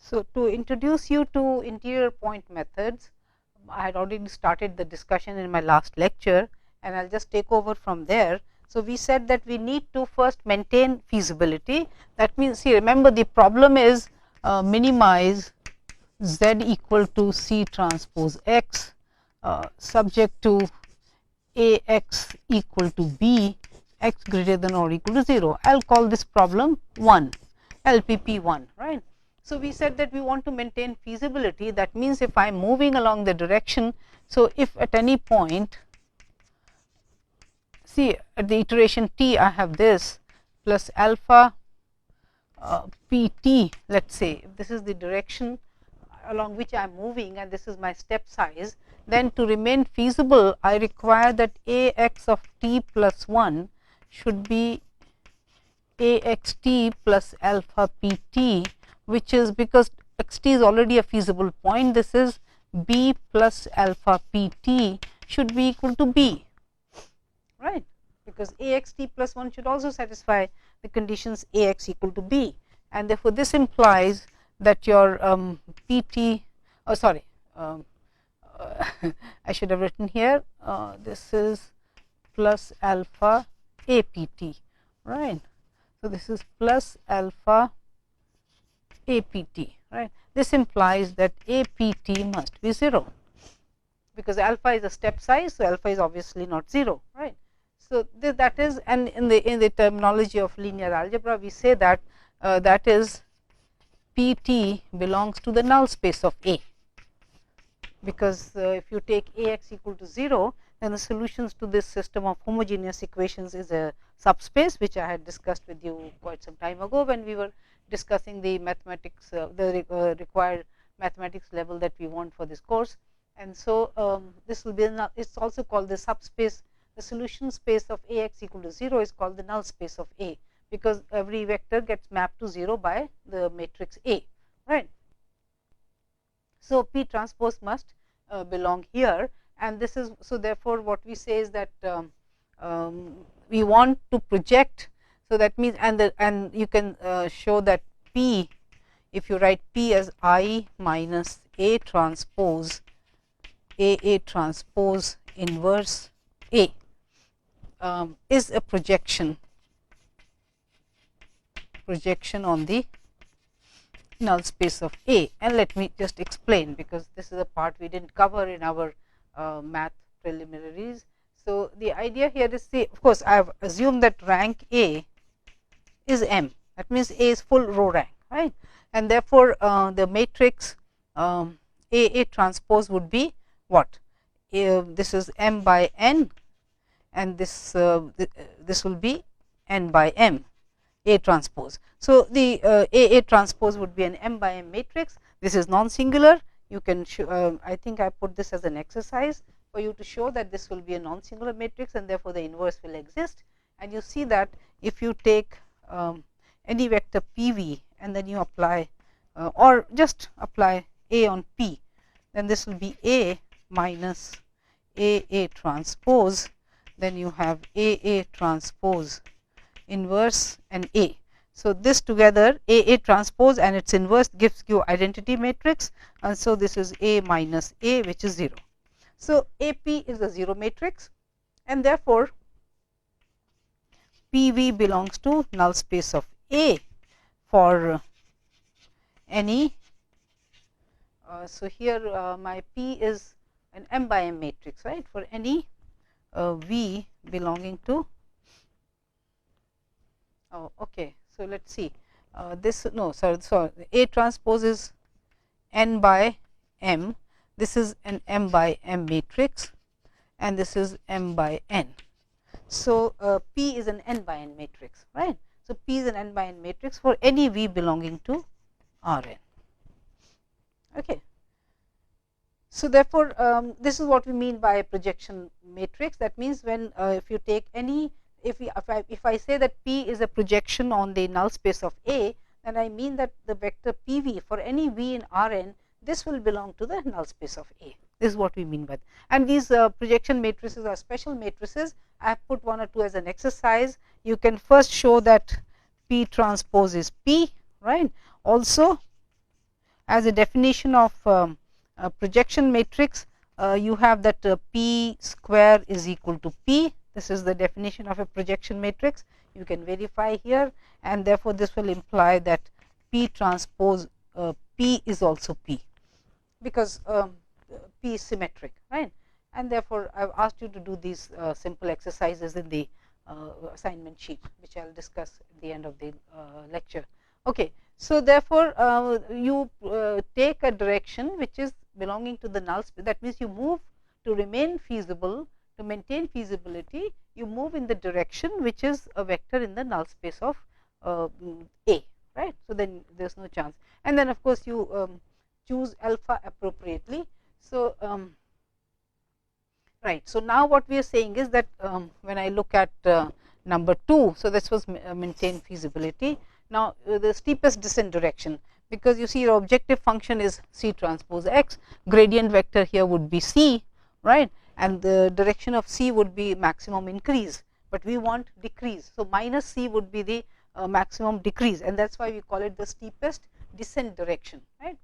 So, to introduce you to interior point methods, I had already started the discussion in my last lecture, and I will just take over from there. So, we said that we need to first maintain feasibility. That means, see, remember the problem is minimize z equal to C transpose x subject to A x equal to b, x greater than or equal to 0. I will call this problem 1, LPP 1, right. So, we said that we want to maintain feasibility. That means, if I am moving along the direction. So, if at any point, see, at the iteration t I have this plus alpha p t, let us say, if this is the direction along which I am moving and this is my step size, then to remain feasible I require that A x of t plus 1 should be A x t plus alpha p t, which is, because x t is already a feasible point, this is b plus alpha p t should be equal to b, right, because A x t plus 1 should also satisfy the conditions A x equal to b, and therefore, this implies that your p t, oh sorry, I should have written here, this is plus alpha A p t, right. So, this is plus alpha A p t, right. This implies that A p t must be 0, because alpha is a step size. So, alpha is obviously not 0, right. So, that is, and in the terminology of linear algebra, we say that that is p t belongs to the null space of A, because if you take A x equal to 0, then the solutions to this system of homogeneous equations is a subspace, which I had discussed with you quite some time ago when we were discussing the mathematics, the required mathematics level that we want for this course. And so, this will be, it is also called the subspace. The solution space of A x equal to 0 is called the null space of A, because every vector gets mapped to 0 by the matrix A, right. So, P transpose must belong here, and this is, so therefore, what we say is that we want to project. So, that means, and you can show that P, if you write P as I minus A transpose inverse A, is a projection on the null space of A. And let me just explain, because this is a part we did not cover in our math preliminaries. So, the idea here is, see, of course, I have assumed that rank A is M, that means A is full row rank, right, and therefore, the matrix A transpose would be what? This is M by N, and this this will be N by M, A transpose. So, the A transpose would be an M by M matrix. This is non-singular. You can I think I put this as an exercise for you to show that this will be a non-singular matrix, and therefore, the inverse will exist. And you see that if you take any vector p v and then you apply or just apply A on P, then this will be A minus A transpose, then you have A transpose inverse and A. So, this together A transpose and its inverse gives you identity matrix, and so this is A minus A, which is 0. So, AP is a 0 matrix, and therefore, PV belongs to null space of A for any. So, here my P is an M by M matrix, right, for any V belonging to, oh, okay. So, let us see, this, no, sorry, A transpose is N by M, this is an M by M matrix, and this is M by N. So, P is an N by N matrix, right. So, P is an N by N matrix for any V belonging to R n. Okay. So, therefore, this is what we mean by a projection matrix. That means, when if you take any, if I say that P is a projection on the null space of A, then I mean that the vector P v for any V in R n, this will belong to the null space of A. This is what we mean by that. And these projection matrices are special matrices. I have put 1 or 2 as an exercise. You can first show that P transpose is P, right. Also, as a definition of a projection matrix, you have that P square is equal to P. This is the definition of a projection matrix. You can verify here, and therefore, this will imply that P transpose P is also P, because P is symmetric, right. And therefore, I have asked you to do these simple exercises in the assignment sheet, which I will discuss at the end of the lecture. Okay. So, therefore, you take a direction which is belonging to the null space. That means, you move to remain feasible, to maintain feasibility, you move in the direction which is a vector in the null space of A, right. So, then there is no chance, and then of course, you choose alpha appropriately. So, right. So, now what we are saying is that when I look at number 2, so this was maintain feasibility. Now, the steepest descent direction, because you see your objective function is C transpose x, gradient vector here would be C, right, and the direction of C would be maximum increase, but we want decrease. So, minus C would be the maximum decrease, and that is why we call it the steepest descent direction, right.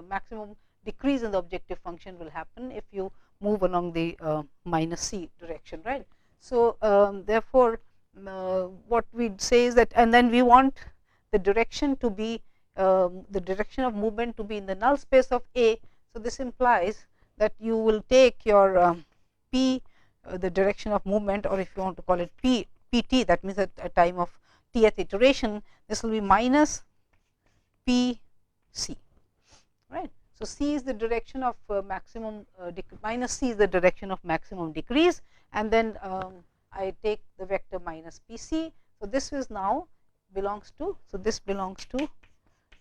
Maximum decrease in the objective function will happen if you move along the minus C direction, right. So, therefore, what we say is that, and then we want the direction to be the direction of movement to be in the null space of A. So, this implies that you will take your P, the direction of movement, or if you want to call it PT, that means at a time of tth iteration, this will be minus PC, right. So, C is the direction of maximum minus C is the direction of maximum decrease, and then I take the vector minus PC. So, this is now belongs to, so this belongs to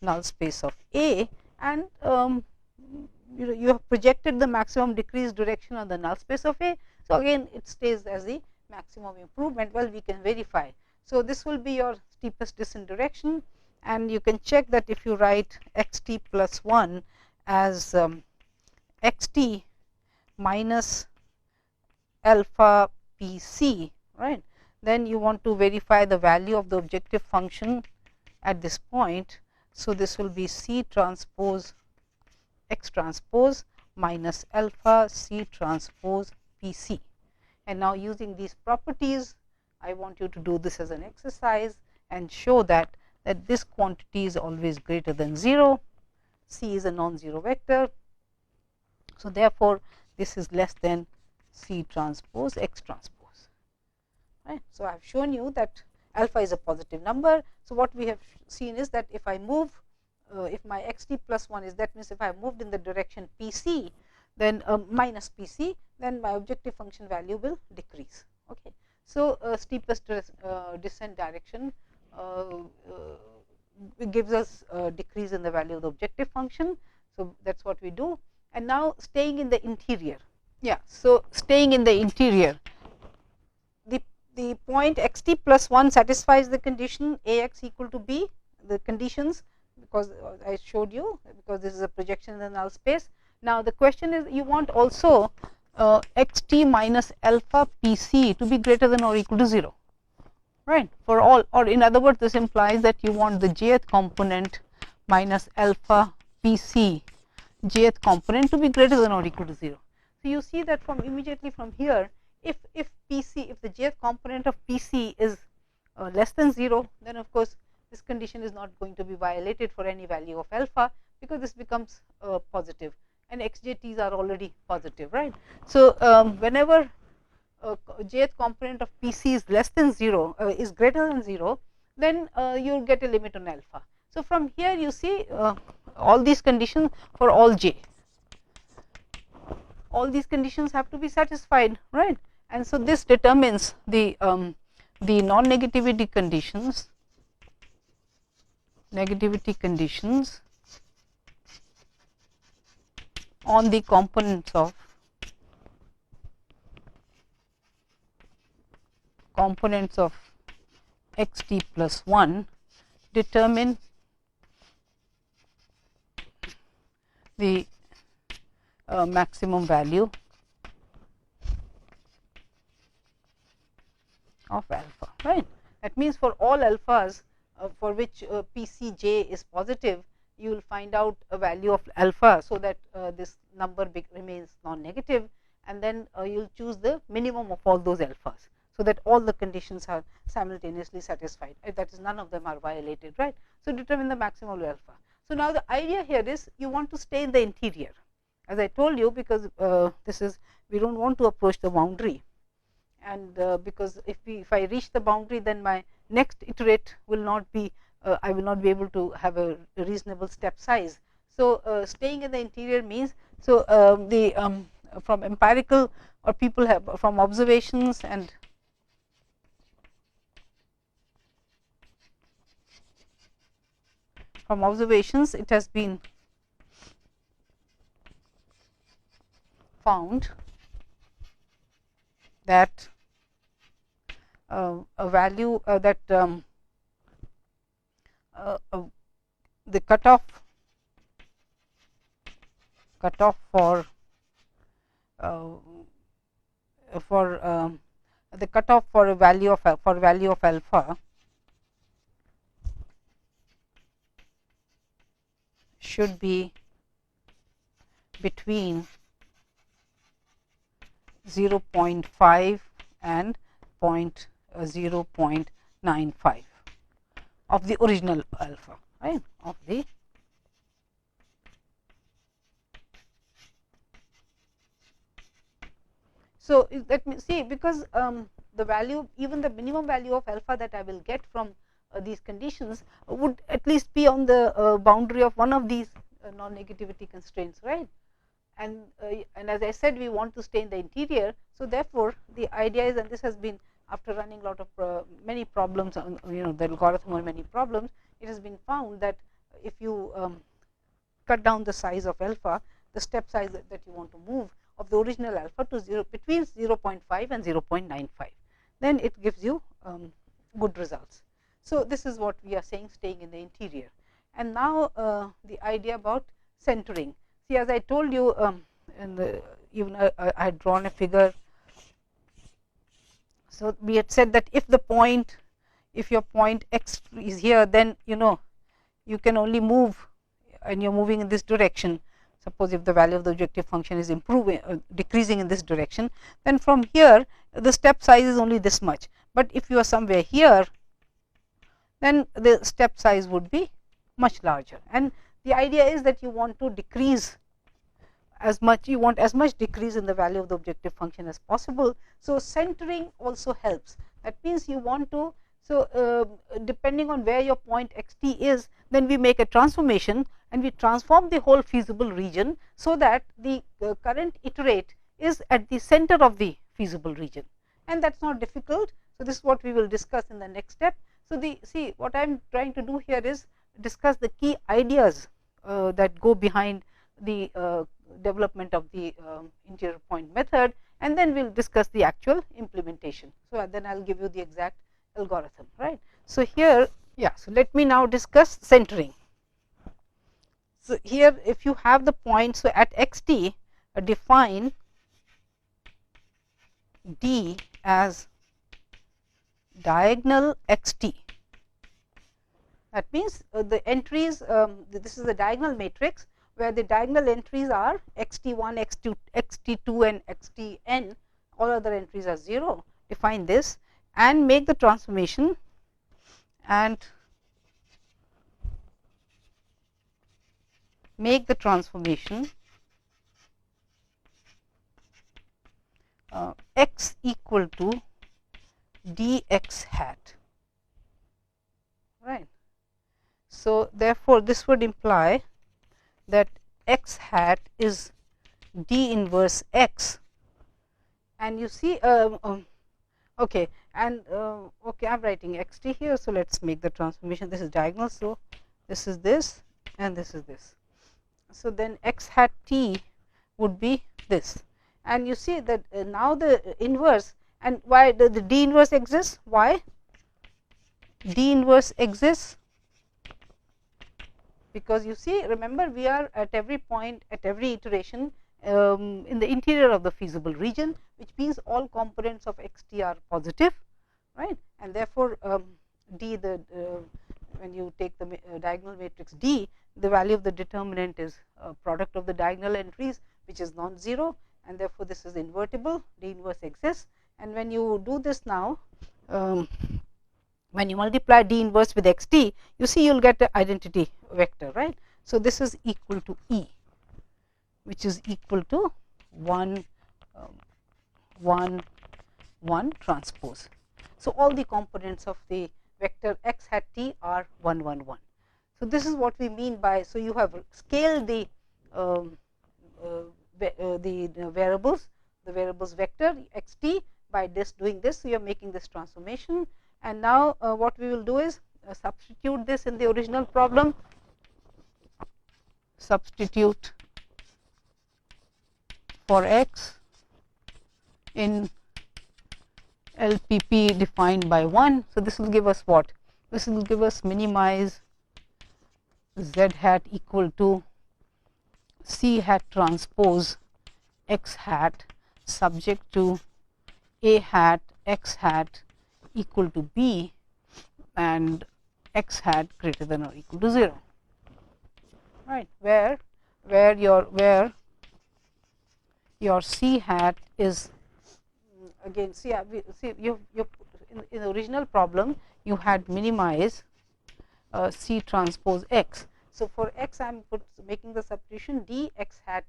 null space of A, and you have projected the maximum decrease direction on the null space of A. So, again it stays as the maximum improvement. Well, we can verify. So, this will be your steepest descent direction, and you can check that if you write xt plus 1 as xt minus alpha PC, right, then you want to verify the value of the objective function at this point. So, this will be C transpose x transpose minus alpha C transpose PC, and now using these properties, I want you to do this as an exercise and show that this quantity is always greater than 0. C is a non-zero vector. So, therefore, this is less than C transpose x transpose, right. So, I have shown you that alpha is a positive number. So, what we have seen is that if I move, if my xt plus 1 is, that means if I have moved in the direction PC, then minus PC, then my objective function value will decrease. Okay. So, steepest descent direction gives us a decrease in the value of the objective function. So, that is what we do, and now staying in the interior. Yeah. So, staying in the interior, the point xt plus 1 satisfies the condition Ax equal to B, the conditions, because I showed you, because this is a projection in the null space. Now, the question is, you want also xt minus alpha PC to be greater than or equal to 0, right, for all, or in other words, this implies that you want the jth component minus alpha PC jth component to be greater than or equal to 0. So, you see that from immediately from here, if PC, if the jth component of PC is less than 0, then of course, this condition is not going to be violated for any value of alpha, because this becomes positive, and xjt's are already positive, right. So, whenever jth component of PC is less than 0, is greater than 0, then you will get a limit on alpha. So, from here you see all these conditions for all j, all these conditions have to be satisfied, right. And so, this determines the non-negativity conditions, on the components of xt plus 1 determine the maximum value of alpha, right. That means, for all alphas for which PCj is positive, you will find out a value of alpha, so that this number remains non-negative, and then you will choose the minimum of all those alphas, so that all the conditions are simultaneously satisfied, that is, none of them are violated, right. So, determine the maximum value alpha. So, now the idea here is you want to stay in the interior, as I told you, because this is, we do not want to approach the boundary, and because if I reach the boundary, then my next iterate will not be, I will not be able to have a reasonable step size. So, staying in the interior means, so from empirical, or people have from observations and it has been found that a value that the cutoff for the cutoff for a value of alpha should be between 0.5 and 0.95 of the original alpha, right, of the so let me see, because the value, even the minimum value of alpha that I will get from these conditions would at least be on the boundary of one of these non-negativity constraints, right. And as I said, we want to stay in the interior. So, therefore, the idea is, and this has been after running a lot of many problems on, the algorithm on many problems, it has been found that if you cut down the size of alpha, the step size that you want to move of the original alpha to between 0.5 and 0.95, then it gives you good results. So, this is what we are saying, staying in the interior. And now, the idea about centering. See, as I told you, even I had drawn a figure. So, we had said that if your point x is here, then you can only move, and you are moving in this direction. Suppose if the value of the objective function is decreasing in this direction, then from here the step size is only this much. But if you are somewhere here, then the step size would be much larger. And the idea is that you want to decrease as much, you want as much decrease in the value of the objective function as possible. So, centering also helps. That means you want to, so depending on where your point x t is, then we make a transformation and we transform the whole feasible region, so that the current iterate is at the center of the feasible region, and that is not difficult. So, this is what we will discuss in the next step. So, see, what I am trying to do here is discuss the key ideas that go behind the development of the interior point method, and then we will discuss the actual implementation. So, then I will give you the exact algorithm, right. So, here, yeah, so let me now discuss centering. So, here if you have the point, so at x t define D as diagonal x t. That means, the entries, this is a diagonal matrix where the diagonal entries are x t 1, x 2, x t 2 and x t n, all other entries are 0. Define this and make the transformation, and make the transformation x equal to dx hat, right. So, therefore, this would imply that x hat is d inverse x, and you see, okay, and okay, I am writing x t here. So, let us make the transformation. This is diagonal. So, this is this and this is this. So, then x hat t would be this, and you see that now the inverse, and why the d inverse exists? Why d inverse exists? Because you see, remember, we are at every point, at every iteration in the interior of the feasible region, which means all components of x t are positive, right, and therefore, d, the when you take the diagonal matrix D, the value of the determinant is product of the diagonal entries, which is non-zero, and therefore, this is invertible, D inverse exists. And when you do this now, when you multiply D inverse with x t, you see you will get the identity vector, right. So, this is equal to E, which is equal to 1 1 1 transpose. So, all the components of the vector x hat t are 1 1 1. So, this is what we mean by. So, you have scaled the variables, the variables vector x t by this doing this. So, you are making this transformation, and now what we will do is substitute this in the original problem, substitute for x in LPP defined by 1. So, this will give us what? This will give us minimize z hat equal to c hat transpose x hat subject to a hat x hat equal to b and x hat greater than or equal to 0, right, where your c hat is again see you in the original problem you had minimize c transpose x. So, for x I am making the substitution d x hat,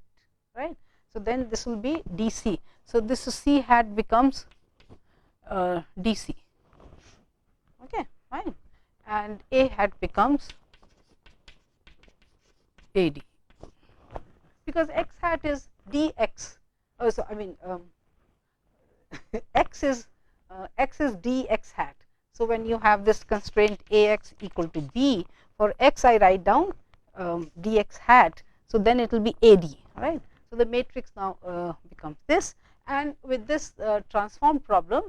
right. So, then this will be d c. So, this c hat becomes d c, okay, fine, and a hat becomes a d, because x hat is d x. So, I mean x is d x hat. So, when you have this constraint a x equal to b, for x I write down d x hat. So, then it will be a d, right. So, the matrix now becomes this, and with this transform problem.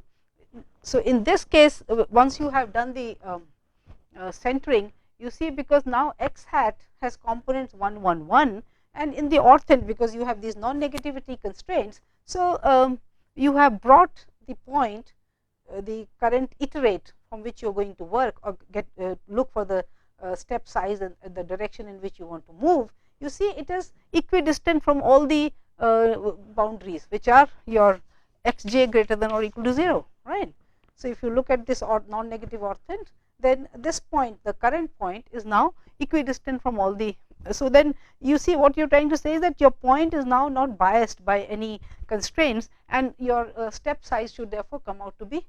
So, in this case once you have done the centering, you see, because now x hat has components 1 1 1, and in the orthant, because you have these non-negativity constraints. So, you have brought the point, the current iterate from which you are going to work or get look for the step size and the direction in which you want to move. You see, it is equidistant from all the boundaries, which are your x j greater than or equal to 0, right. So, if you look at this non-negative orthant, then this point, the current point, is now equidistant from all the. So, then you see what you are trying to say is that your point is now not biased by any constraints, and your step size should therefore come out to be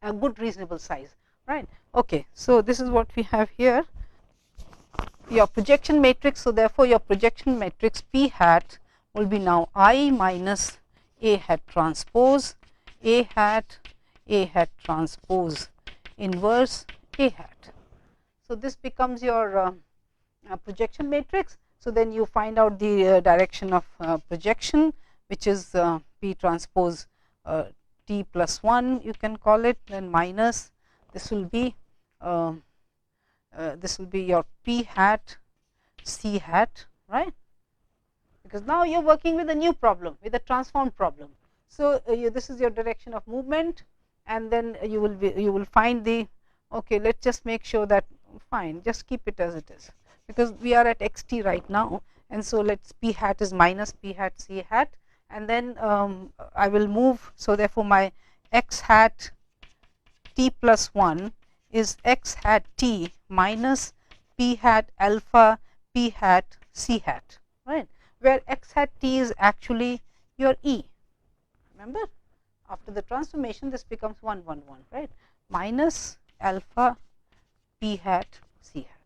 a good reasonable size, right. Okay. So, this is what we have here, your projection matrix. So, therefore, your projection matrix P hat will be now I minus A hat transpose A hat transpose inverse A hat. So, this becomes your projection matrix. So, then you find out the direction of projection, which is P transpose T plus 1, you can call it, then minus this will be your P hat C hat, right, because now you are working with a new problem, with a transform problem. So, this is your direction of movement, and then you will find the, okay, let us just make sure that, fine, just keep it as it is, because we are at x t right now, and so let us P hat is minus P hat C hat, and then I will move. So, therefore, my x hat t plus 1 is x hat t minus P hat alpha P hat C hat, right, where x hat t is actually your E. Remember, after the transformation this becomes 1 1 1, right, minus alpha P hat C hat.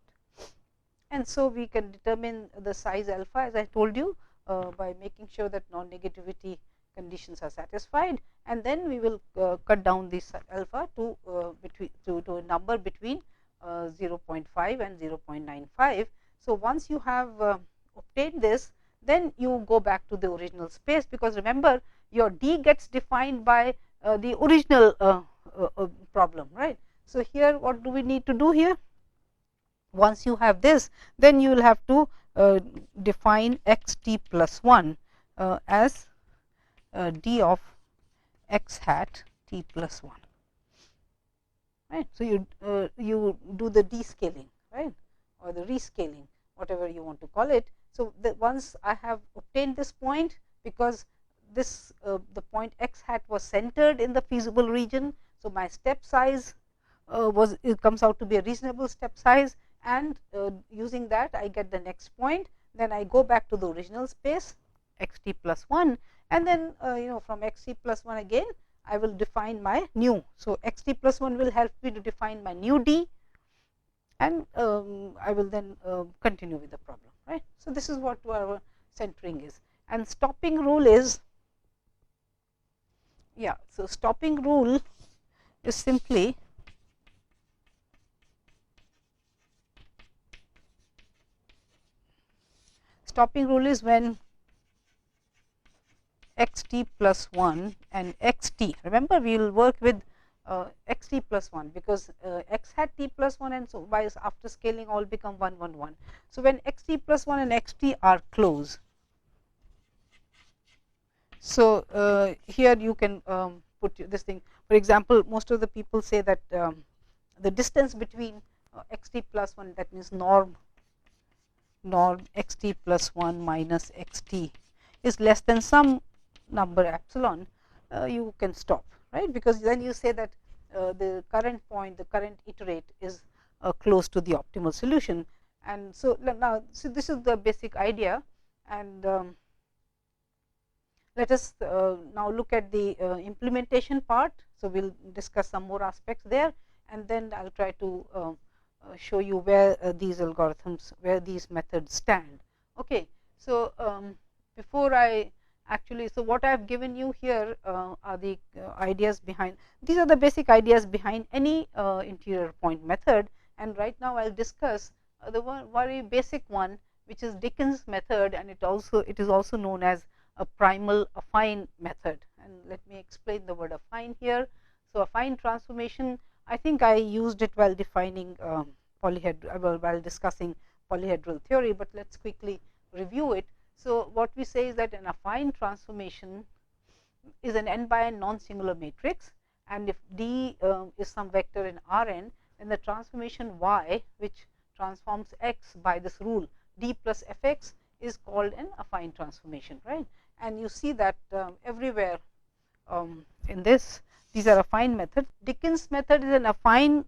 And so, we can determine the size alpha, as I told you, by making sure that non-negativity conditions are satisfied, and then we will cut down this alpha to a number between 0.5 and 0.95. So, once you have obtained this, then you go back to the original space, because remember, your D gets defined by the original problem, right. So, here what do we need to do here? Once you have this, then you will have to define x t plus 1 as d of x hat t plus 1, right. So, you do the descaling, right, or the rescaling, whatever you want to call it. So, once I have obtained this point, because this the point x hat was centered in the feasible region. So, my step size it comes out to be a reasonable step size, and using that I get the next point. Then I go back to the original space x t plus 1, and then from x t plus 1 again I will define my new. So, x t plus 1 will help me to define my new d, and I will then continue with the problem, right. So, this is what our centering is, and stopping rule is, so stopping rule is simply stopping rule is when x t plus 1 and x t, remember we will work with x t plus 1, because x hat t plus 1 and so by after scaling all become 1 1 1. So, when x t plus 1 and x t are close, so here you can put this thing. For example, most of the people say that the distance between x t plus 1, that means norm x t plus 1 minus x t is less than some number epsilon, you can stop, right, because then you say that the current point, the current iterate is close to the optimal solution. And so, now this is the basic idea, and let us now look at the implementation part. So, we will discuss some more aspects there, and then I will try to show you where these algorithms, where these methods stand. Okay. So, before I actually, so what I have given you here are the ideas behind, these are the basic ideas behind any interior point method, and right now I will discuss the one very basic one, which is Dickens method, and it is also known as a primal affine method. And let me explain the word affine here. So, affine transformation, I think I used it while defining while discussing polyhedral theory, but let us quickly review it. So, what we say is that an affine transformation is an n by n non-singular matrix, and if D is some vector in Rn, then the transformation y, which transforms x by this rule D plus fx, is called an affine transformation, right. And you see that everywhere in this, these are affine methods. Dickens method is an affine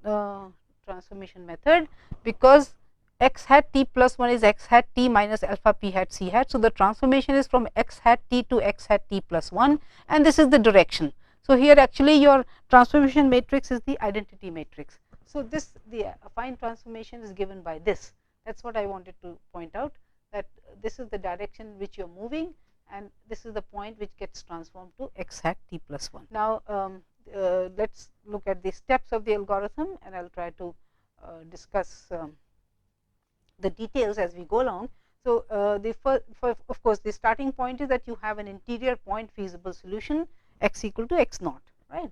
transformation method, because x hat t plus 1 is x hat t minus alpha p hat c hat. So, the transformation is from x hat t to x hat t plus 1, and this is the direction. So, here actually your transformation matrix is the identity matrix. So, the affine transformation is given by this. That is what I wanted to point out, that this is the direction which you are moving, and this is the point which gets transformed to x hat t plus 1. Now, let us look at the steps of the algorithm, and I will try to discuss the details as we go along. So, of course, the starting point is that you have an interior point feasible solution x equal to x naught, right.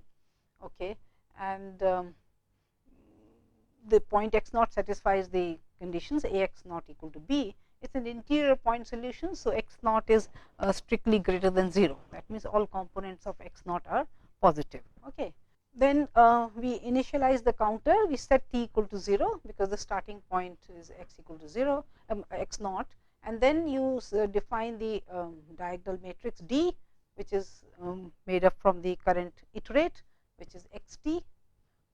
Okay. And the point x naught satisfies the conditions a x naught equal to b. It is an interior point solution. So, x naught is strictly greater than 0. That means all components of x naught are positive. Okay. Then we initialize the counter, we set t equal to 0, because the starting point is x equal to 0, x naught, and then you define the diagonal matrix D, which is made up from the current iterate, which is x t,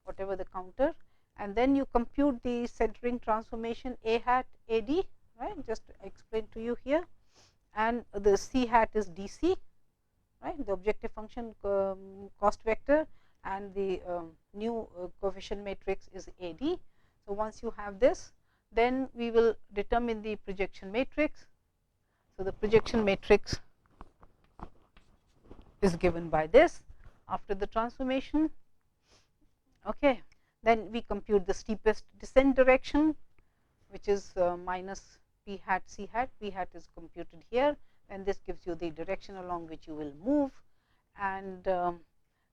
whatever the counter, and then you compute the centering transformation a hat a d, right, just to explain to you here, and the c hat is d c, right, the objective function cost vector, and the new coefficient matrix is a d. So, once you have this, then we will determine the projection matrix. So, the projection matrix is given by this after the transformation. Okay. Then we compute the steepest descent direction, which is minus p hat c hat. P hat is computed here, and this gives you the direction along which you will move, and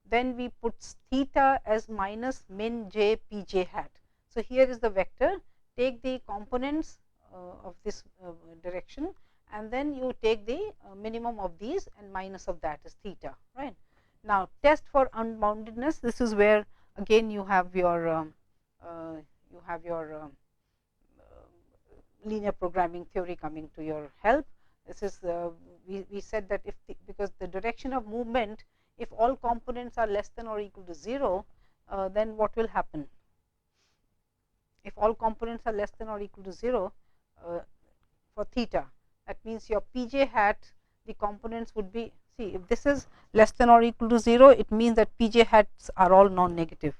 then we put theta as minus min j p j hat. So, here is the vector, take the components of this direction, and then you take the minimum of these, and minus of that is theta, right. Now, test for unboundedness, this is where again you have your linear programming theory coming to your help. This is we said that if because the direction of movement, if all components are less than or equal to 0, then what will happen? If all components are less than or equal to 0 for theta, that means your pj hat, the components would be, see, if this is less than or equal to 0, it means that pj hats are all non-negative,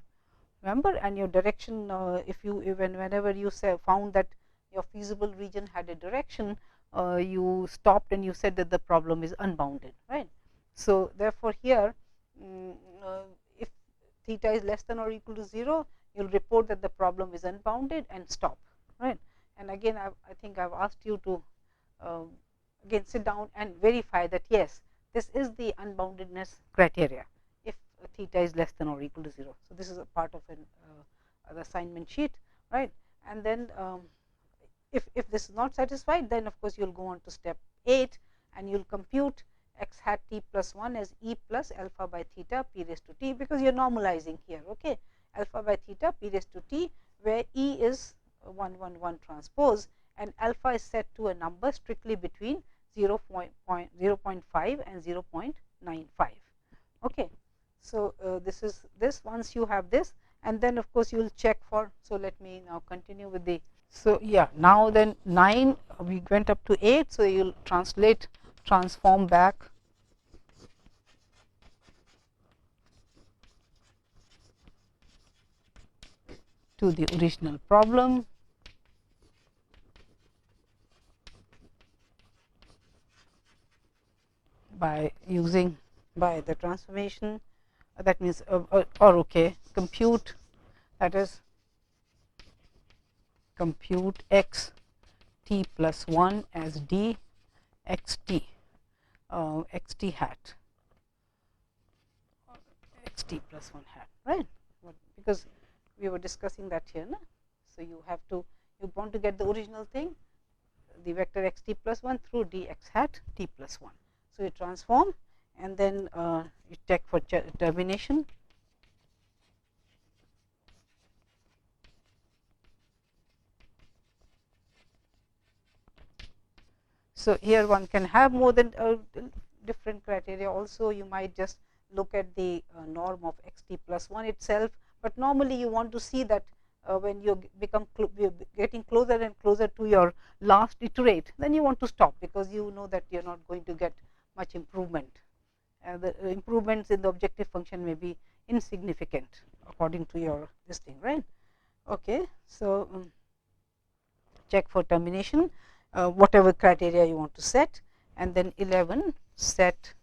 remember, and your direction, if you whenever you found that your feasible region had a direction, you stopped and you said that the problem is unbounded, right. So therefore here, if theta is less than or equal to 0, you will report that the problem is unbounded and stop, right. And again, I think I have asked you to again sit down and verify that yes, this is the unboundedness criteria if theta is less than or equal to 0. So this is a part of an assignment sheet, right. And then if this is not satisfied, then of course you will go on to step 8 and you will compute x hat t plus 1 as e plus alpha by theta p raised to t, because you are normalizing here, okay, alpha by theta p raised to t, where e is 111 transpose and alpha is set to a number strictly between 0.5 and 0.95. Okay. So this is this, once you have this, and then of course you will check for, so let me now continue with the, so yeah, now then 9 we went up to 8, so you will transform back to the original problem by using by the transformation, that means or okay, compute, that is compute x t plus 1 as d x t hat x t plus 1 hat, right, because we were discussing that here, no? So you have to, you want to get the original thing, the vector x t plus 1 through d x hat t plus 1. So you transform and then you check for termination. So here one can have more than different criteria also. You might just look at the norm of x t plus 1 itself, but normally you want to see that when you become getting closer and closer to your last iterate, then you want to stop, because you know that you are not going to get much improvement. The improvements in the objective function may be insignificant according to your this thing, right. Okay. So check for termination, whatever criteria you want to set, and then 11 set.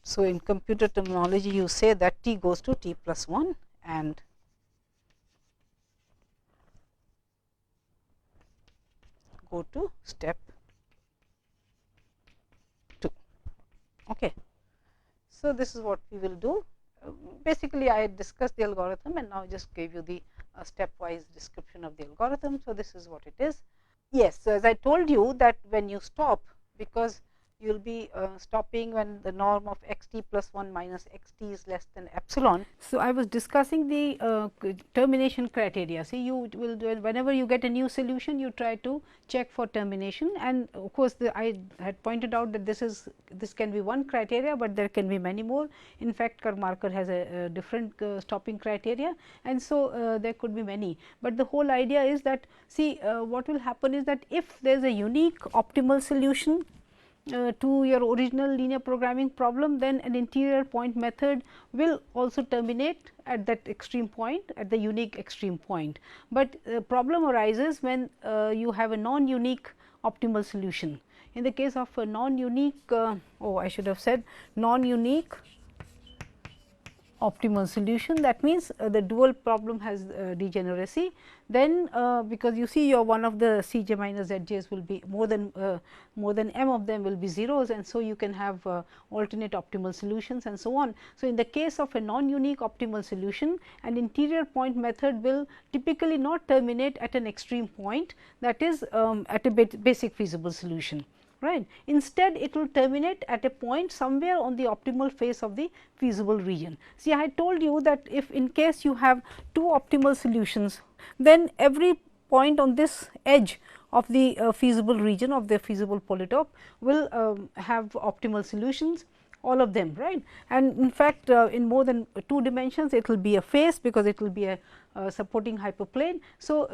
So in computer terminology you say that t goes to t plus 1 and go to step 2. Okay. So this is what we will do. Basically I discussed the algorithm and now I just gave you the stepwise description of the algorithm. So this is what it is. Yes, so as I told you that when you stop, because you will be stopping when the norm of x t plus 1 minus x t is less than epsilon. So I was discussing the termination criteria. See, you will whenever you get a new solution, you try to check for termination, and of course I had pointed out that this can be one criteria, but there can be many more. In fact, Karmarkar has a different stopping criteria, and so there could be many. But the whole idea is that, see, what will happen is that if there is a unique optimal solution to your original linear programming problem, then an interior point method will also terminate at that extreme point, at the unique extreme point. But problem arises when you have a non-unique optimal solution. In the case of a non-unique, I should have said non-unique optimal solution, that means the dual problem has degeneracy, then because you see your one of the C j minus Z j's will be more than m of them will be zeros, and so you can have alternate optimal solutions and so on. So in the case of a non-unique optimal solution, an interior point method will typically not terminate at an extreme point, that is at a basic feasible solution. Right. Instead, it will terminate at a point somewhere on the optimal face of the feasible region. See, I told you that if in case you have two optimal solutions, then every point on this edge of the feasible region of the feasible polytope will have optimal solutions, all of them, right. And in fact, in more than 2 dimensions it will be a face, because it will be a supporting hyperplane. So,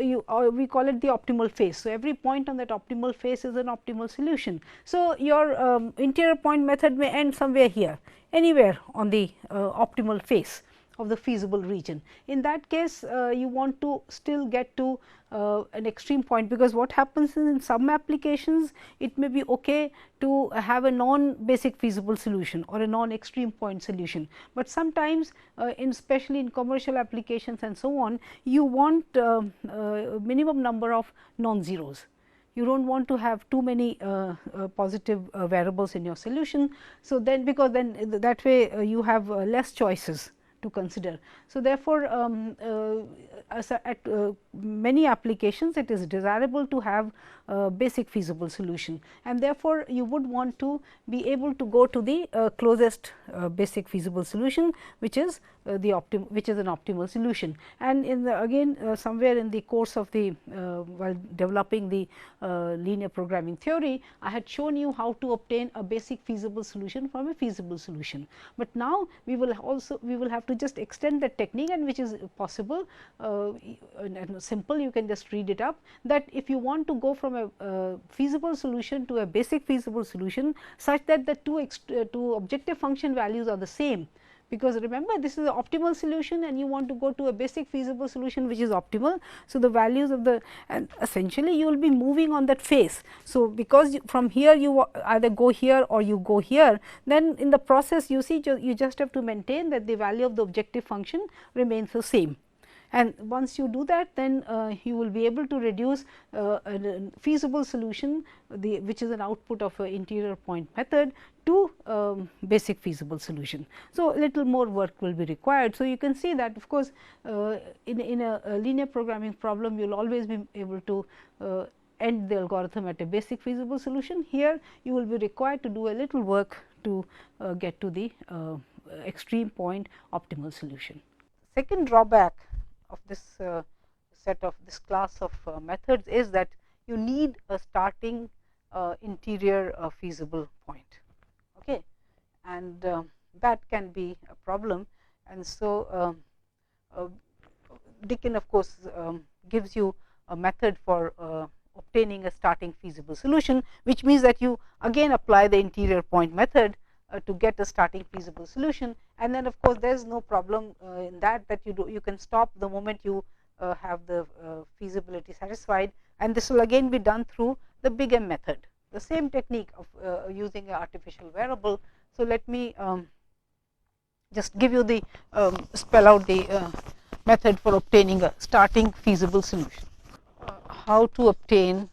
we call it the optimal face. So, every point on that optimal face is an optimal solution. So, your interior point method may end somewhere here, anywhere on the optimal face of the feasible region. In that case, you want to still get to an extreme point, because what happens is in some applications it may be okay to have a non basic feasible solution or a non extreme point solution, but sometimes especially in commercial applications and so on, you want minimum number of non-zeros. You do not want to have too many positive variables in your solution. So, then because then that way you have less choices to consider. So, therefore, at many applications it is desirable to have basic feasible solution, and therefore, you would want to be able to go to the closest basic feasible solution, which is an optimal solution. And in the again somewhere in the course of the while developing the linear programming theory, I had shown you how to obtain a basic feasible solution from a feasible solution. But now, we will have to just extend that technique, and which is possible and simple. You can just read it up, that if you want to go from a feasible solution to a basic feasible solution, such that the two objective function values are the same, because remember this is the optimal solution and you want to go to a basic feasible solution which is optimal. So, the values of the, and essentially you will be moving on that face. So, because from here you either go here or you go here, then in the process you see you just have to maintain that the value of the objective function remains the same. And once you do that, then you will be able to reduce a feasible solution, which is an output of an interior point method, to basic feasible solution. So, a little more work will be required. So, you can see that of course, in a linear programming problem, you will always be able to end the algorithm at a basic feasible solution. Here, you will be required to do a little work to get to the extreme point optimal solution. Second drawback of this set of this class of methods is that you need a starting interior feasible point, okay, and that can be a problem. And so, Deakin of course gives you a method for obtaining a starting feasible solution, which means that you again apply the interior point method to get a starting feasible solution. And then of course, there is no problem in that you can stop the moment you have the feasibility satisfied, and this will again be done through the big M method, the same technique of using an artificial variable. So, let me just give you the spell out the method for obtaining a starting feasible solution. How to obtain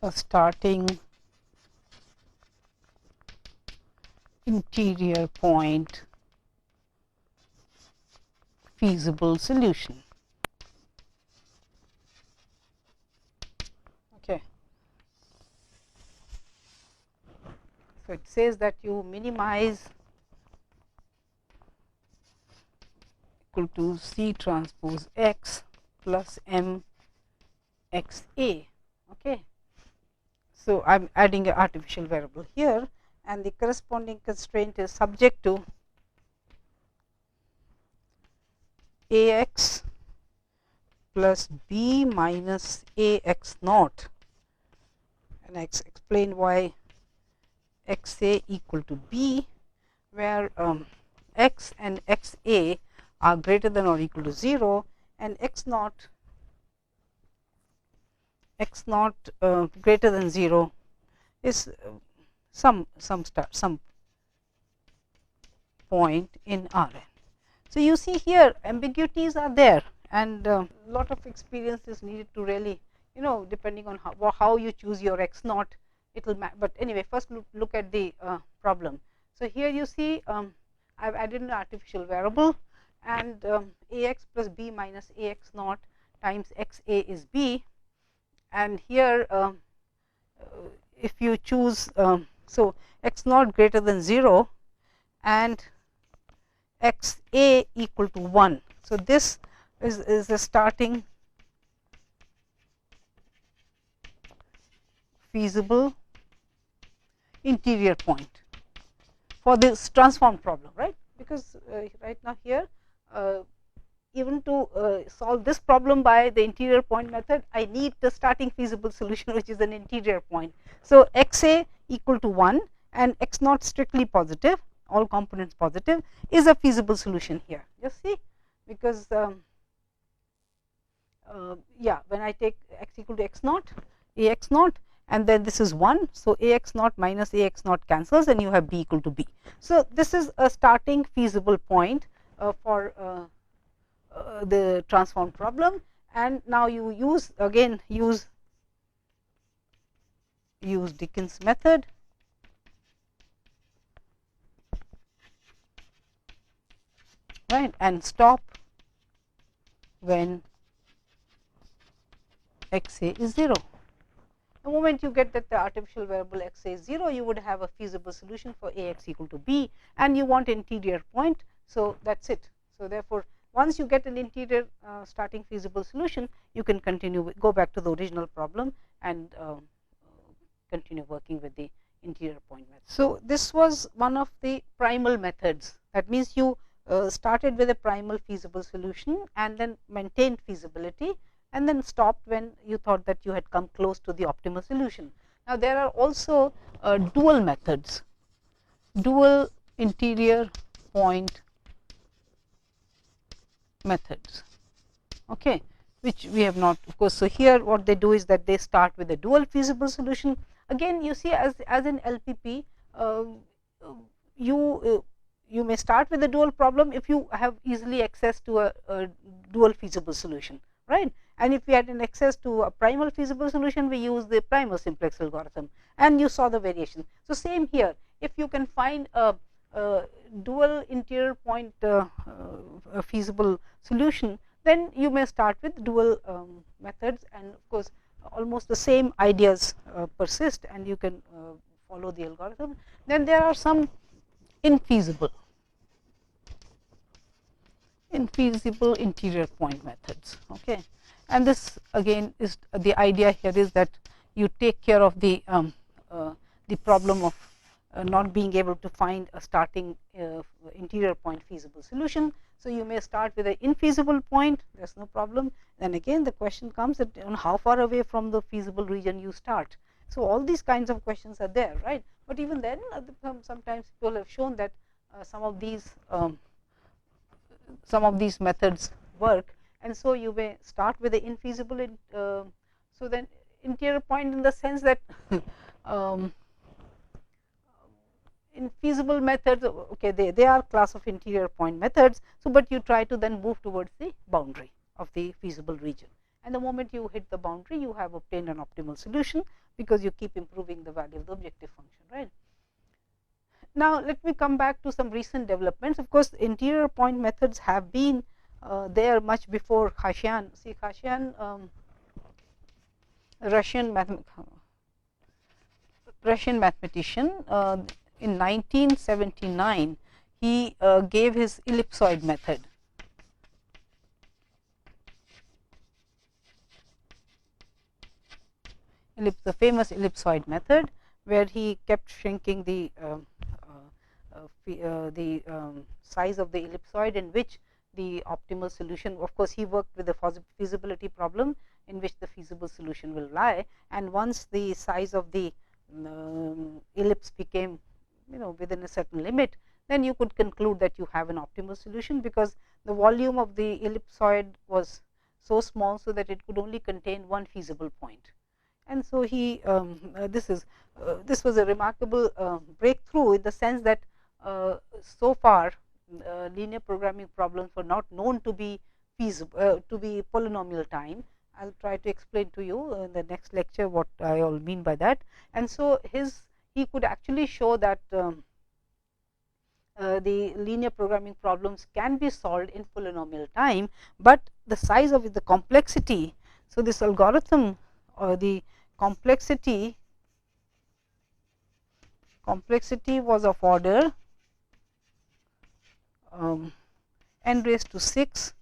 a starting interior point feasible solution. Okay. So, it says that you minimize equal to C transpose x plus M x A. Okay. So, I am adding an artificial variable here, and the corresponding constraint is subject to A x plus b minus A x naught, and I explain why x A equal to b, where x and x A are greater than or equal to 0, and x naught greater than 0 is some point in Rn. So, you see here ambiguities are there, and lot of experience is needed to really, depending on how you choose your x naught, it will but anyway, first look at the problem. So, here you see I have added an artificial variable, and A x plus b minus A x naught times x A is b, and here if you choose so x naught greater than 0 and x A equal to 1. So, this is the starting feasible interior point for this transform problem, right, because right now here even to solve this problem by the interior point method, I need the starting feasible solution, which is an interior point. So, x a equal to 1 and x naught strictly positive, all components positive, is a feasible solution here. Just see, because yeah, when I take x equal to x naught, a x naught, and then this is 1. So, a x naught minus a x naught cancels and you have b equal to b. So, this is a starting feasible point for the transform problem, and now you use again use Dickens method, right, and stop when x a is 0. The moment you get that the artificial variable x a is 0, you would have a feasible solution for a x equal to b, and you want interior point. So, that is it. So, therefore, once you get an interior starting feasible solution, you can continue go back to the original problem and continue working with the interior point method. So, this was one of the primal methods. That means, you started with a primal feasible solution and then maintained feasibility, and then stopped when you thought that you had come close to the optimal solution. Now, there are also dual methods, dual interior point methods, okay, which we have not, of course. So, here what they do is that they start with a dual feasible solution. Again, you see, as in LPP, you may start with a dual problem if you have easily access to a dual feasible solution, right. And if we had an access to a primal feasible solution, we use the primal simplex algorithm, and you saw the variation. So, same here, if you can find a dual interior point feasible solution, then you may start with dual methods, and of course, almost the same ideas persist, and you can follow the algorithm. Then there are some infeasible interior point methods, okay. And this again is the idea here is that you take care of the problem of not being able to find a starting interior point feasible solution. So, you may start with an infeasible point, there is no problem. Then again the question comes that on how far away from the feasible region you start. So, all these kinds of questions are there, right. But even then sometimes people have shown that some of these methods work, and so you may start with the infeasible. So, then interior point in the sense that infeasible methods, okay, they are class of interior point methods. So, but you try to then move towards the boundary of the feasible region, and the moment you hit the boundary, you have obtained an optimal solution, because you keep improving the value of the objective function, right. Now, let me come back to some recent developments. Of course, interior point methods have been there much before Khashian. See, Khashian, Russian mathematician, in 1979, he gave his ellipsoid method. The famous ellipsoid method, where he kept shrinking the size of the ellipsoid in which the optimal solution. Of course, he worked with the feasibility problem in which the feasible solution will lie, and once the size of the ellipse became within a certain limit, then you could conclude that you have an optimal solution, because the volume of the ellipsoid was so small, so that it could only contain one feasible point. And so, he this was a remarkable breakthrough, in the sense that so far linear programming problems were not known to be feasible, to be polynomial time. I will try to explain to you in the next lecture what I all mean by that. And so, he could actually show that the linear programming problems can be solved in polynomial time, but the size of the complexity. So, this algorithm, or the complexity was of order n raised to 6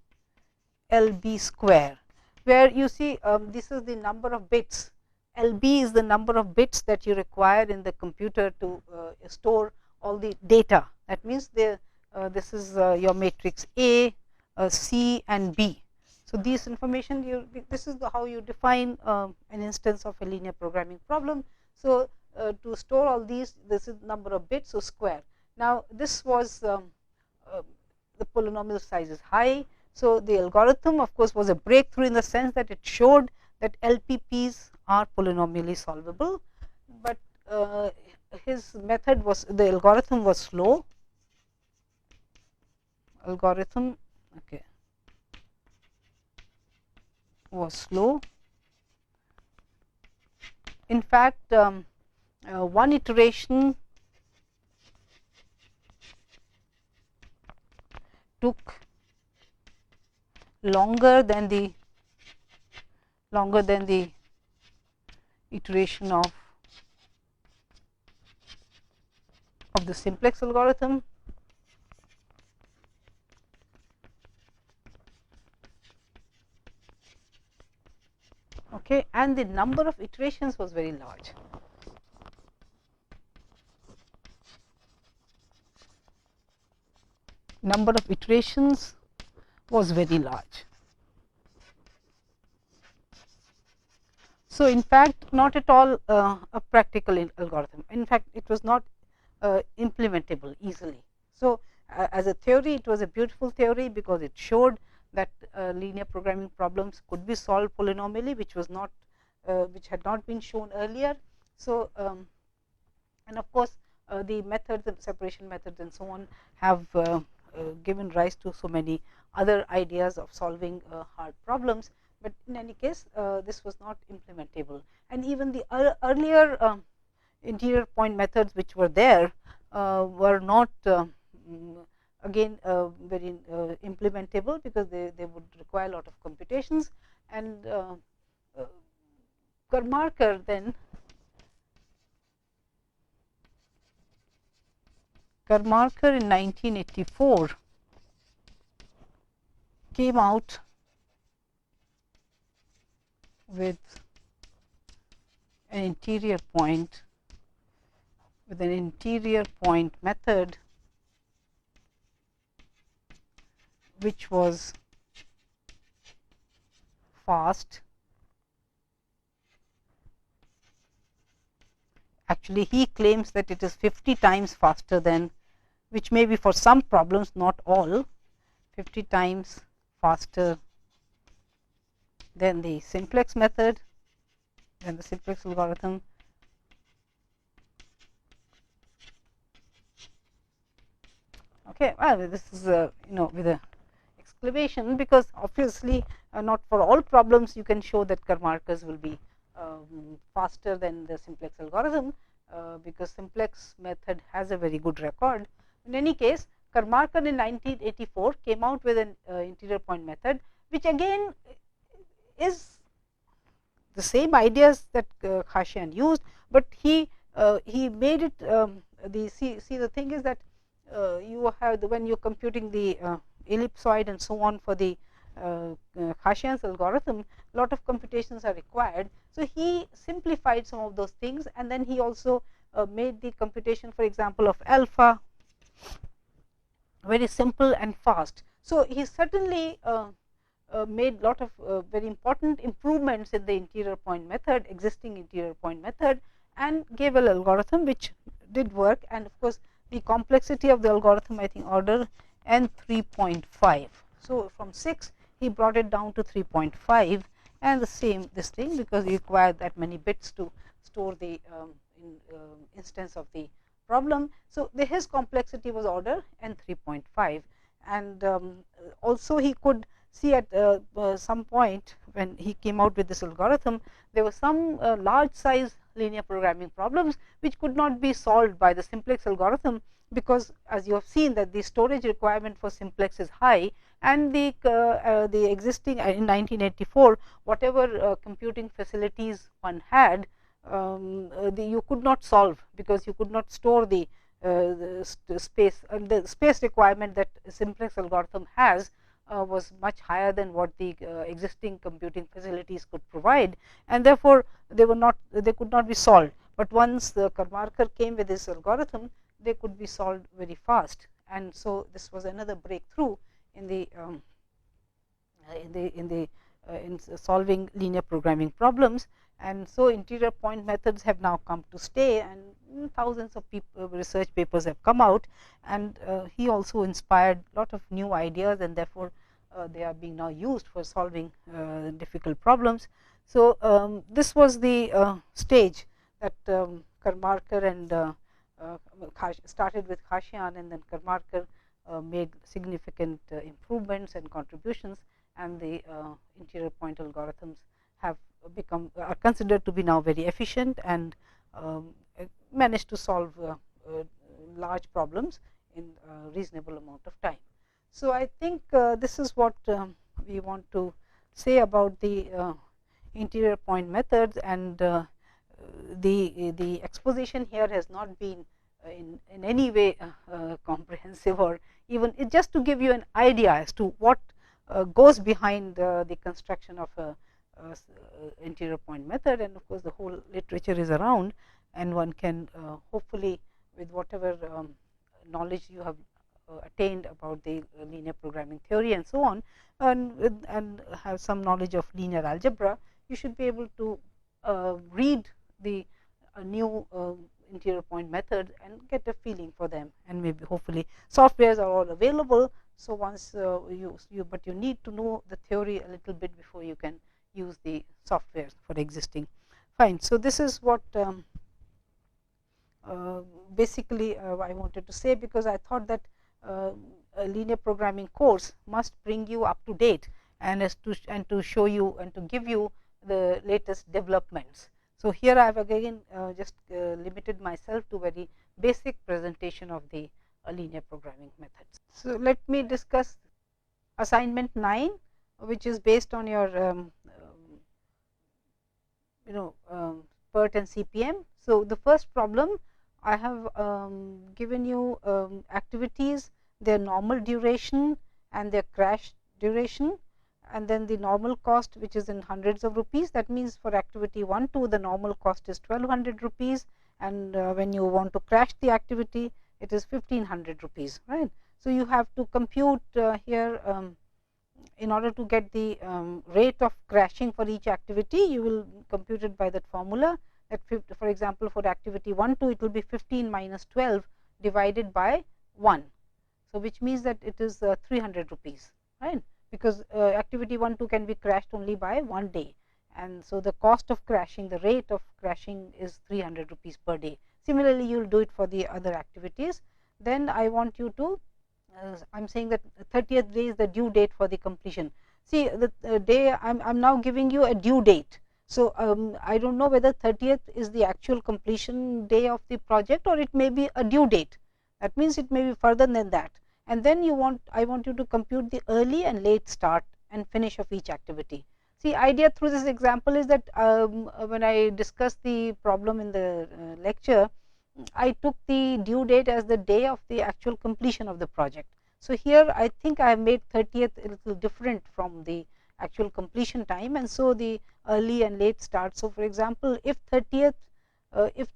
LB square, where you see this is the number of bits. LB is the number of bits that you require in the computer to store all the data. That means this is your matrix A, C and B. So, these information this is how you define an instance of a linear programming problem. So, to store all these, this is number of bits, so square. Now, this was the polynomial size is high. So, the algorithm of course was a breakthrough in the sense that it showed that LPPs are polynomially solvable, but his method was, the algorithm was slow. Algorithm was slow. In fact, one iteration took longer than the iteration of the simplex algorithm. Okay, and the number of iterations was very large. Number of iterations was very large. So, in fact, not at all a practical algorithm. In fact, it was not implementable easily. So, as a theory, it was a beautiful theory because it showed that linear programming problems could be solved polynomially, which was not which had not been shown earlier. So, and of course, the methods and separation methods and so on have given rise to so many other ideas of solving hard problems, but in any case this was not implementable. And even the earlier interior point methods which were there were not again very implementable, because they would require a lot of computations. And Karmarkar then in 1984 came out with an interior point method which was fast. Actually, he claims that it is 50 times faster than, which may be for some problems, not all, 50 times faster than the simplex method, than the simplex algorithm. Okay, well, this is with a exclamation, because obviously not for all problems you can show that Karmarkar's will be faster than the simplex algorithm, because simplex method has a very good record. In any case, Karmarkar in 1984 came out with an interior point method, which again is the same ideas that Khashian used, but he made it the thing is that you have when you are computing the ellipsoid and so on for the Khashian's algorithm, lot of computations are required. So, he simplified some of those things, and then he also made the computation, for example, of alpha very simple and fast. So, he certainly made lot of very important improvements in the interior point method, existing interior point method, and gave an algorithm which did work. And of course, the complexity of the algorithm, I think order n 3.5. So, from 6 he brought it down to 3.5, and the same this thing, because you require that many bits to store the instance of the problem. So, his complexity was order n 3.5, and also he could see at some point when he came out with this algorithm, there were some large size linear programming problems which could not be solved by the simplex algorithm, because as you have seen that the storage requirement for simplex is high, and the existing in 1984 whatever computing facilities one had, you could not solve, because you could not store the space requirement that simplex algorithm has was much higher than what the existing computing facilities could provide, and therefore they could not be solved. But once the Karmarkar came with this algorithm, they could be solved very fast, and so this was another breakthrough in the in solving linear programming problems. And so interior point methods have now come to stay, and thousands of research papers have come out, and he also inspired a lot of new ideas, and therefore they are being now used for solving difficult problems. So this was the stage that Karmarkar and started with Khashiyan, and then Karmarkar made significant improvements and contributions, and the interior point algorithms have are considered to be now very efficient, and managed to solve large problems in a reasonable amount of time. So I think this is what we want to say about the interior point methods, and the exposition here has not been in any way comprehensive, or even just to give you an idea as to what goes behind the construction of a interior point method. And of course, the whole literature is around, and one can hopefully, with whatever knowledge you have attained about the linear programming theory and so on, and have some knowledge of linear algebra, you should be able to read the new interior point method and get a feeling for them, and maybe hopefully softwares are all available. So once but you need to know the theory a little bit before you can use the software for existing. Fine. So this is what basically I wanted to say, because I thought that a linear programming course must bring you up to date, and to show you and to give you the latest developments. So here I have again just limited myself to very basic presentation of the linear programming methods. So let me discuss assignment 9, which is based on your PERT and CPM. So the first problem, I have given you activities, their normal duration and their crash duration, and then the normal cost, which is in hundreds of rupees. That means for activity 1, 2, the normal cost is 1200 rupees, and when you want to crash the activity, it is 1500 rupees, right? So you have to compute here in order to get the rate of crashing for each activity. You will compute it by that formula, that for example, for activity 1, 2, it will be 15 minus 12 divided by 1. So which means that it is 300 rupees, right? Because activity 1, 2 can be crashed only by 1 day, and so the cost of crashing, the rate of crashing, is 300 rupees per day. Similarly, you will do it for the other activities. Then I want you to I am saying that 30th day is the due date for the completion. See, the day I am now giving you a due date. So I don't know whether 30th is the actual completion day of the project, or it may be a due date. That means it may be further than that. And then I want you to compute the early and late start and finish of each activity. See, idea through this example is that when I discussed the problem in the lecture, I took the due date as the day of the actual completion of the project. So here I think I have made 30th a little different from the actual completion time, and so the early and late start. So for example, if 30th if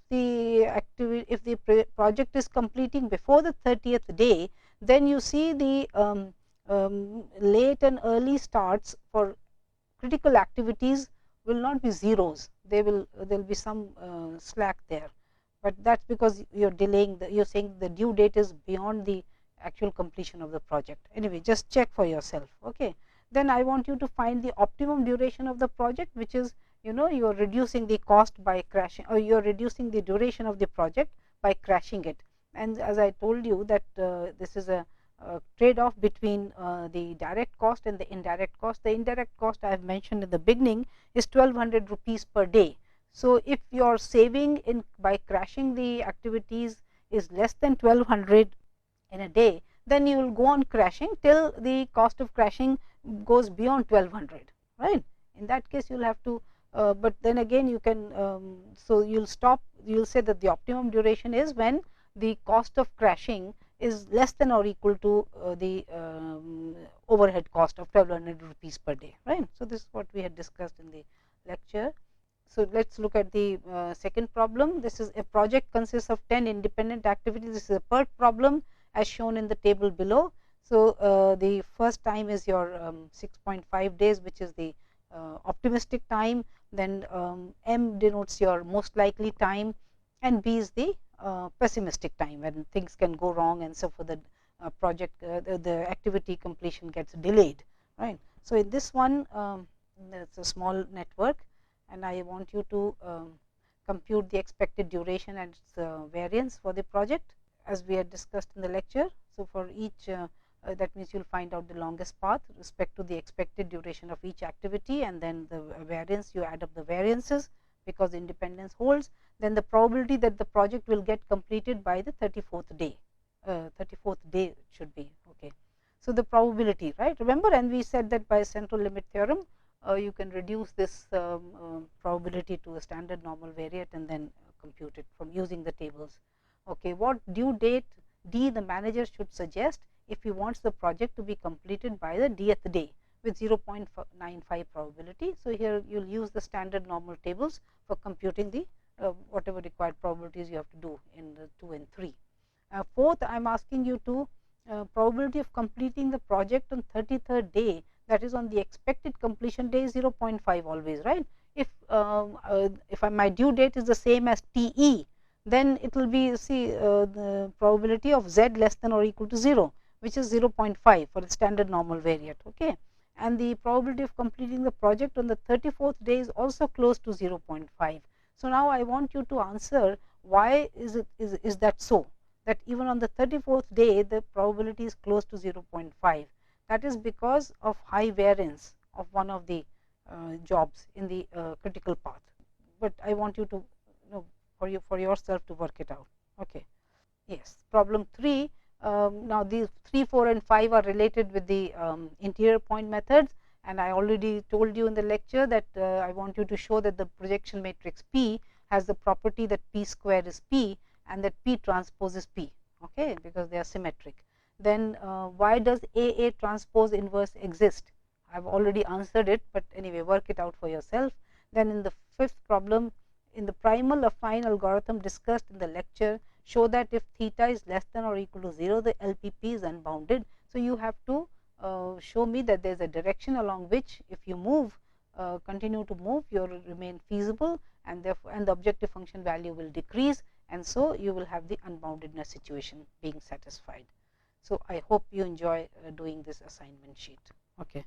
the project is completing before the 30th day, then you see the late and early starts for critical activities will not be zeros. There will be some slack there, but that's because you're delaying you're saying the due date is beyond the actual completion of the project. Anyway, just check for yourself. Okay. Then I want you to find the optimum duration of the project, which is, you are reducing the cost by crashing, or you are reducing the duration of the project by crashing it. And as I told you that this is a trade-off between the direct cost and the indirect cost. The indirect cost I have mentioned in the beginning is 1200 rupees per day. So if your saving by crashing the activities is less than 1200 in a day, then you will go on crashing till the cost of crashing goes beyond 1200, right? In that case, you will have to but then again you can so you will stop, you will say that the optimum duration is when the cost of crashing is less than or equal to the overhead cost of 1200 rupees per day, right. So, this is what we had discussed in the lecture. So, let us look at the second problem. This is a project consists of 10 independent activities. This is a PERT problem as shown in the table below. So, the first time is your 6.5 days, which is the optimistic time, then M denotes your most likely time, and B is the pessimistic time when things can go wrong, and so for the project the activity completion gets delayed, right. So, in this one it's a small network, and I want you to compute the expected duration and its variance for the project as we had discussed in the lecture. So, for each that means you will find out the longest path with respect to the expected duration of each activity, and then the variance, you add up the variances because independence holds, then the probability that the project will get completed by the 34th day. 34th day it should be, okay. So, the probability, right, remember, and we said that by central limit theorem you can reduce this probability to a standard normal variate and then compute it from using the tables. Okay, what due date D the manager should suggest if he wants the project to be completed by the dth day with 0.95 probability. So, here you will use the standard normal tables for computing the whatever required probabilities you have to do in the 2 and 3. Fourth, I am asking you to probability of completing the project on 33rd day, that is on the expected completion day, 0.5 always, right. If my due date is the same as TE, then it will be, see, the probability of Z less than or equal to 0, which is 0.5 for the standard normal variate, okay. And the probability of completing the project on the 34th day is also close to 0.5. So, now I want you to answer why is that so, that even on the 34th day the probability is close to 0.5. That is because of high variance of one of the jobs in the critical path, but I want you to for yourself to work it out, okay. Yes, problem 3. Now, these 3, 4 and 5 are related with the interior point methods, and I already told you in the lecture that I want you to show that the projection matrix P has the property that P square is P and that P transpose is P, okay, because they are symmetric. Then why does AA transpose inverse exist? I have already answered it, but anyway, work it out for yourself. Then in the fifth problem, in the primal affine algorithm discussed in the lecture, show that if theta is less than or equal to 0, the LPP is unbounded. So, you have to show me that there is a direction along which if you move, continue to move, you will remain feasible, and therefore and the objective function value will decrease, and so you will have the unboundedness situation being satisfied. So, I hope you enjoy doing this assignment sheet. Okay.